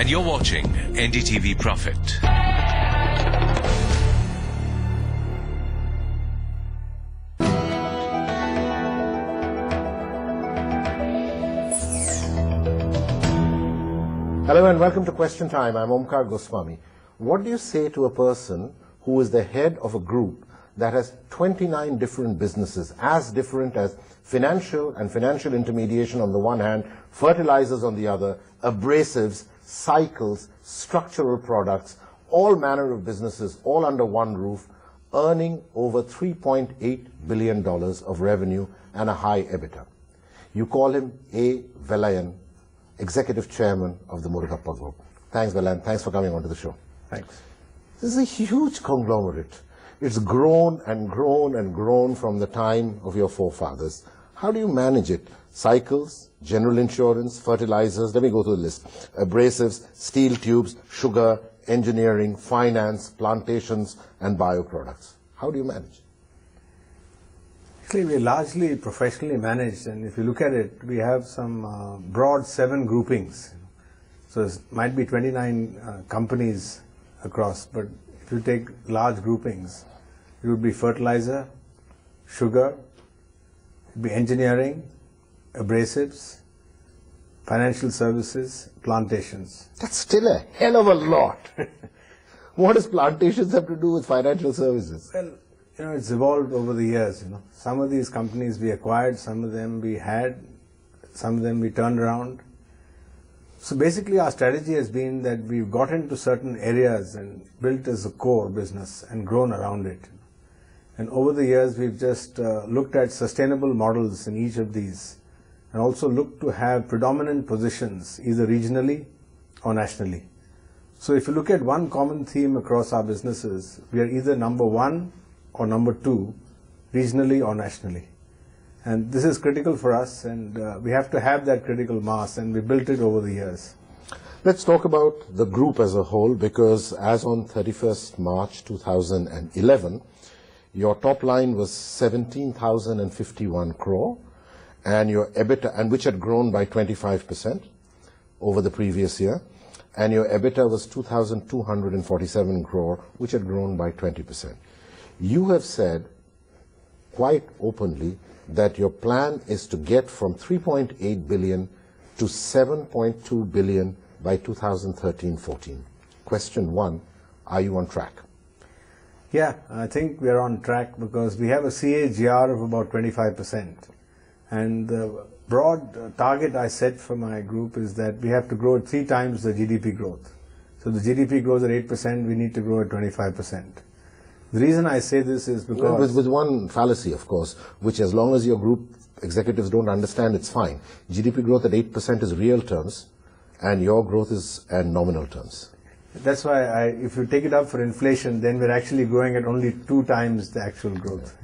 and you're watching NDTV Profit. Hello and welcome to Question Time. I'm Omkar Goswami. What do you say to a person who is the head of a group that has 29 different businesses, as different as financial and financial intermediation on the one hand, fertilizers on the other, abrasives, cycles, structural products, all manner of businesses, all under one roof, earning over $3.8 billion of revenue and a high EBITDA? You call him A. Vellayan, Executive Chairman of the Murugappa Group. Thanks, Vellayan. Thanks for coming onto the show. Thanks. This is a huge conglomerate. It's grown and grown and grown from the time of your forefathers. How do you manage it? Cycles, general insurance, fertilizers, let me go through the list. Abrasives, steel tubes, sugar, engineering, finance, plantations, and bioproducts. How do you manage? Actually, we're largely professionally managed, and if you look at it, we have some broad 7 groupings. So it might be 29 companies across, but if you take large groupings, it would be fertilizer, sugar, it would be engineering, abrasives, financial services, plantations. That's still a hell of a lot. What does plantations have to do with financial services? Well, it's evolved over the years. Some of these companies we acquired, some of them we had, some of them we turned around. So basically our strategy has been that we've got into certain areas and built as a core business and grown around it. And over the years we've just looked at sustainable models in each of these and also looked to have predominant positions either regionally or nationally. So if you look at one common theme across our businesses, we are either number 1 or number 2 regionally or nationally. And this is critical for us, and we have to have that critical mass, and we built it over the years. Let's talk about the group as a whole, because as on 31st March 2011, your top line was 17,051 crore, and your EBITDA, and which had grown by 25% over the previous year, and your EBITDA was 2,247 crore, which had grown by 20%. You have said quite openly that your plan is to get from 3.8 billion to 7.2 billion by 2013-14. Question 1, are you on track? Yeah, I think we are on track because we have a CAGR of about 25%. And the broad target I set for my group is that we have to grow at 3 times the GDP growth. So the GDP grows at 8%, we need to grow at 25%. The reason I say this is because... With one fallacy, of course, which as long as your group executives don't understand, it's fine. GDP growth at 8% is real terms, and your growth is in nominal terms. That's why if you take it up for inflation, then we're actually growing at only 2 times the actual growth.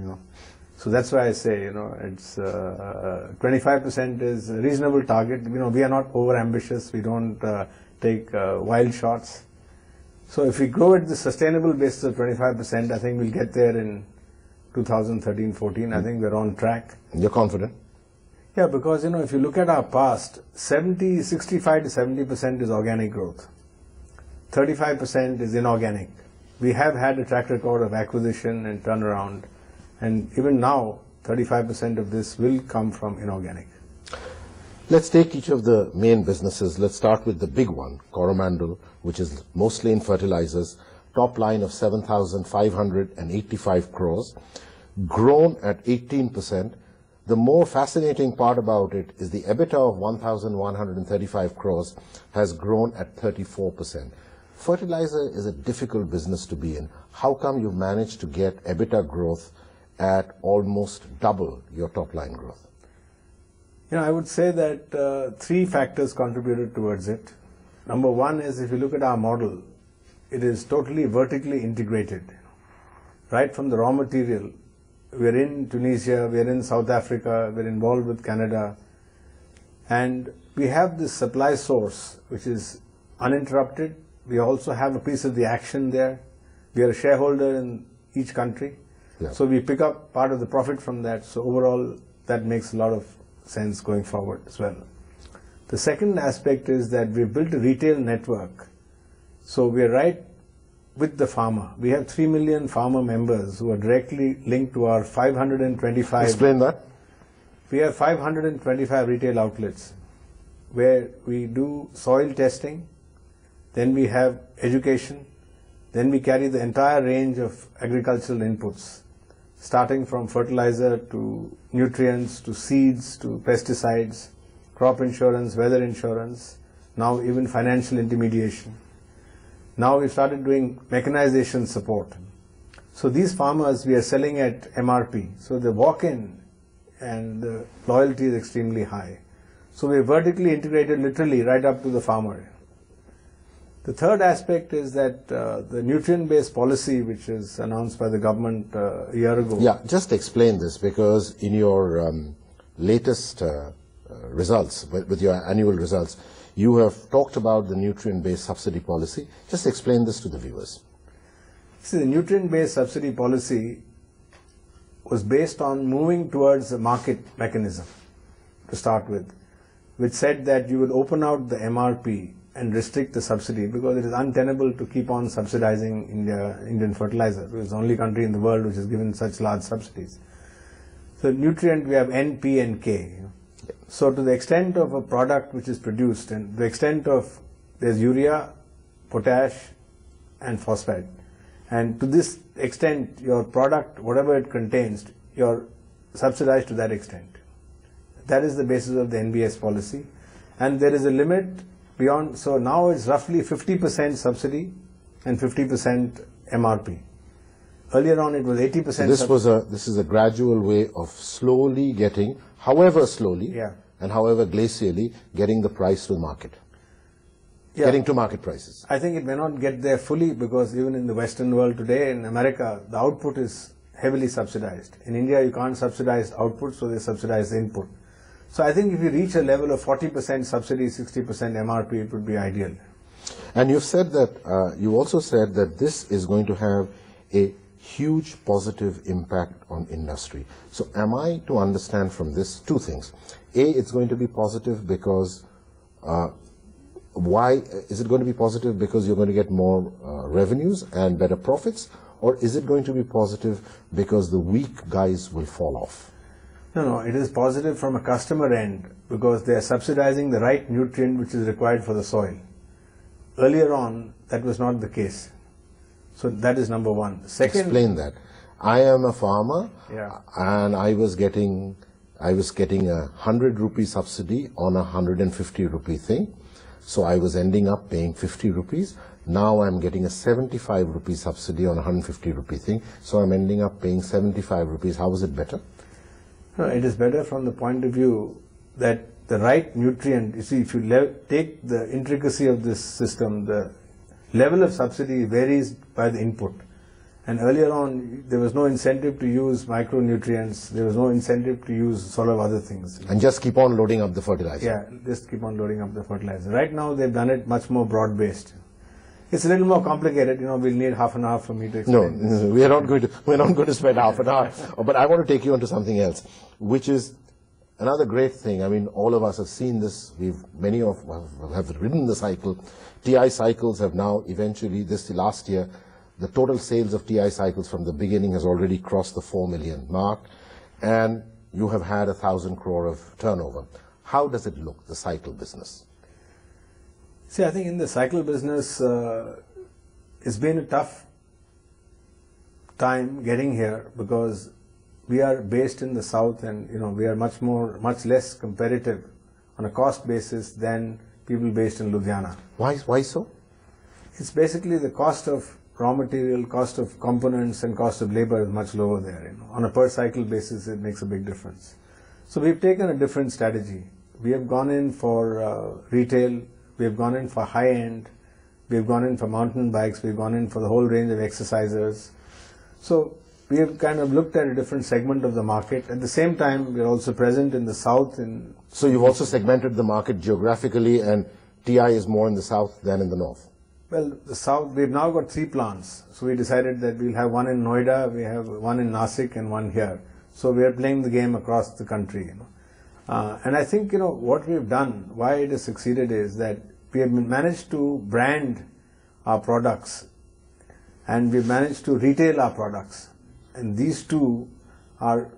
So that's why I say, it's 25% is a reasonable target. We are not over-ambitious. We don't take wild shots. So if we grow at the sustainable basis of 25%, I think we'll get there in 2013-14. I think we're on track. You're confident? Yeah, because if you look at our past, 65 to 70% is organic growth. 35% is inorganic. We have had a track record of acquisition and turnaround, and even now 35% of this will come from inorganic. Let's take each of the main businesses. Let's start with the big one, Coromandel, which is mostly in fertilizers. Top line of 7,585 crores, grown at 18%. The more fascinating part about it is the EBITDA of 1,135 crores has grown at 34%. Fertilizer is a difficult business to be in. How come you've managed to get EBITDA growth at almost double your top line growth? I would say that 3 factors contributed towards it. Number 1 is, if you look at our model, it is totally vertically integrated. Right from the raw material, we're in Tunisia, we're in South Africa, we're involved with Canada, and we have this supply source which is uninterrupted. We also have a piece of the action there. We are a shareholder in each country. Yeah. So we pick up part of the profit from that. So overall, that makes a lot of sense going forward as well. The second aspect is that we've built a retail network. So we're right with the farmer. We have 3 million farmer members who are directly linked to our 525. Explain that. We have 525 retail outlets where we do soil testing, then we have education, then we carry the entire range of agricultural inputs, starting from fertilizer to nutrients to seeds to pesticides, crop insurance, weather insurance, now even financial intermediation. Now we've started doing mechanization support. So these farmers we are selling at MRP. So the walk-in and the loyalty is extremely high. So we're vertically integrated literally right up to the farmer. The third aspect is that the nutrient-based policy which is announced by the government a year ago. Yeah, just explain this, because in your latest results, with your annual results, you have talked about the nutrient-based subsidy policy. Just explain this to the viewers. See, the nutrient-based subsidy policy was based on moving towards a market mechanism to start with, which said that you would open out the MRP and restrict the subsidy because it is untenable to keep on subsidizing Indian fertilizer. It is the only country in the world which has given such large subsidies. So nutrient, we have N, P and K. So to the extent of a product which is produced, and the extent of, there's urea, potash and phosphate. And to this extent, your product, whatever it contains, you're subsidized to that extent. That is the basis of the NBS policy. And there is a limit beyond, so now it's roughly 50% subsidy and 50% MRP. Earlier on it was 80%. This is a gradual way of slowly getting, however slowly and however glacially, getting the price to the market. Yeah. Getting to market prices. I think it may not get there fully because even in the Western world today, in America, the output is heavily subsidized. In India, you can't subsidize output, so they subsidize the input. So I think if you reach a level of 40% subsidy, 60% MRP, it would be ideal. And you've said that, you also said that this is going to have a huge positive impact on industry. So am I to understand from this two things? A, it's going to be positive because, why is it going to be positive? Because you're going to get more revenues and better profits? Or is it going to be positive because the weak guys will fall off? No, it is positive from a customer end because they are subsidizing the right nutrient which is required for the soil. Earlier on, that was not the case. So that is number one. Second, explain that. I am a farmer, and I was getting a 100 rupee subsidy on a 150 rupee thing. So I was ending up paying 50 rupees. Now I'm getting a 75 rupee subsidy on a 150 rupee thing. So I'm ending up paying 75 rupees. How is it better? No, it is better from the point of view that the right nutrient, you see, if you take the intricacy of this system, the level of subsidy varies by the input. And earlier on, there was no incentive to use micronutrients, there was no incentive to use sort of other things. And just keep on loading up the fertilizer. Yeah, just keep on loading up the fertilizer. Right now, they've done it much more broad-based. It's a little more complicated, we'll need half an hour for me to explain this. No, we're not going to spend half an hour. But I want to take you on to something else, which is another great thing. I mean, all of us have seen this. Many of us have ridden the cycle. TI cycles have now eventually, last year, the total sales of TI cycles from the beginning has already crossed the 4 million mark, and you have had 1,000 crore of turnover. How does it look, the cycle business? See, I think in the cycle business, it's been a tough time getting here because we are based in the south and we are much less competitive on a cost basis than people based in Ludhiana. Why so? It's basically the cost of raw material, cost of components and cost of labor is much lower there. On a per cycle basis, it makes a big difference. So we've taken a different strategy. We have gone in for retail, we have gone in for high end, we have gone in for mountain bikes, we have gone in for the whole range of exercisers. So we have kind of looked at a different segment of the market. At the same time, we are also present in the south. So you've also segmented the market geographically, and TI is more in the south than in the north? Well, the south, we've now got 3 plants. So we decided that we'll have one in Noida, we have one in Nasik and one here. So we are playing the game across the country. And I think, what we've done, why it has succeeded is that we have managed to brand our products and we've managed to retail our products. And these two are,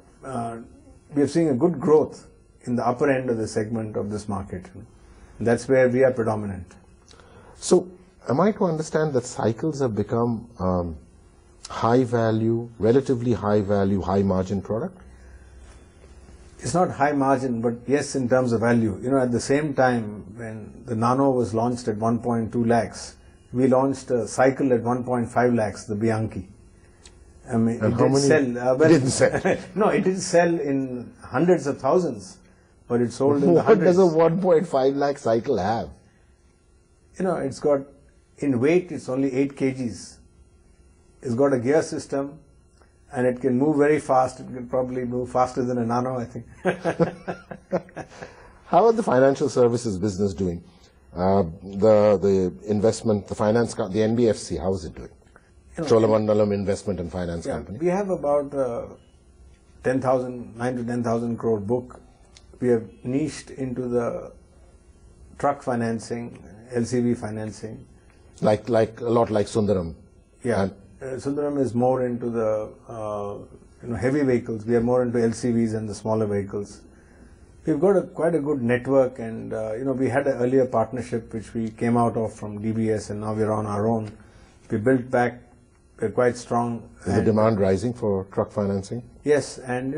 we are seeing a good growth in the upper end of the segment of this market. That's where we are predominant. So, am I to understand that cycles have become high value, relatively high value, high margin product? It's not high margin, but yes, in terms of value. At the same time, when the Nano was launched at 1.2 lakhs, we launched a cycle at 1.5 lakhs, the Bianchi. I mean, and it didn't sell. No, it didn't sell in hundreds of thousands, but it sold in the What hundreds. does a 1.5 lakh cycle have? It's got, in weight, it's only 8 kgs. It's got a gear system, and it can move very fast. It can probably move faster than a Nano, I think. How are the financial services business doing? The investment, the finance, the NBFC, how is it doing? Cholamandalam Investment and Finance Company. We have about 9 to 10,000 crore book. We have niched into the truck financing, LCV financing. Like a lot like Sundaram. Yeah. Sundaram is more into the heavy vehicles. We are more into LCVs and the smaller vehicles. We've got quite a good network, and we had an earlier partnership which we came out of from DBS, and now we're on our own. We built back. We're quite strong. Is the demand rising for truck financing? Yes, and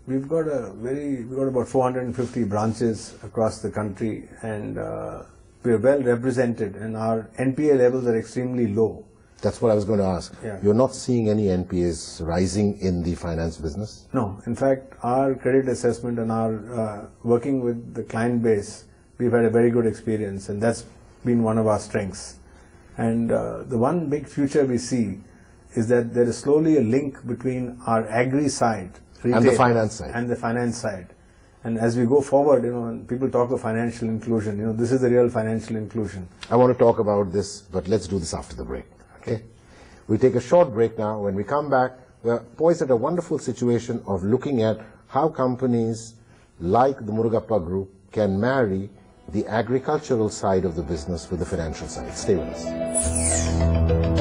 we've got about 450 branches across the country, and we're well represented, and our NPA levels are extremely low. That's what I was going to ask. Yeah. You're not seeing any NPAs rising in the finance business? No. In fact, our credit assessment and our working with the client base, we've had a very good experience, and that's been one of our strengths. And the one big future we see is that there is slowly a link between our agri side, retail, and the finance side. And the finance side. And as we go forward, when people talk of financial inclusion, this is the real financial inclusion. I want to talk about this, but let's do this after the break. Okay? We take a short break now. When we come back, we're poised at a wonderful situation of looking at how companies like the Murugappa Group can marry the agricultural side of the business with the financial side. Stay with us.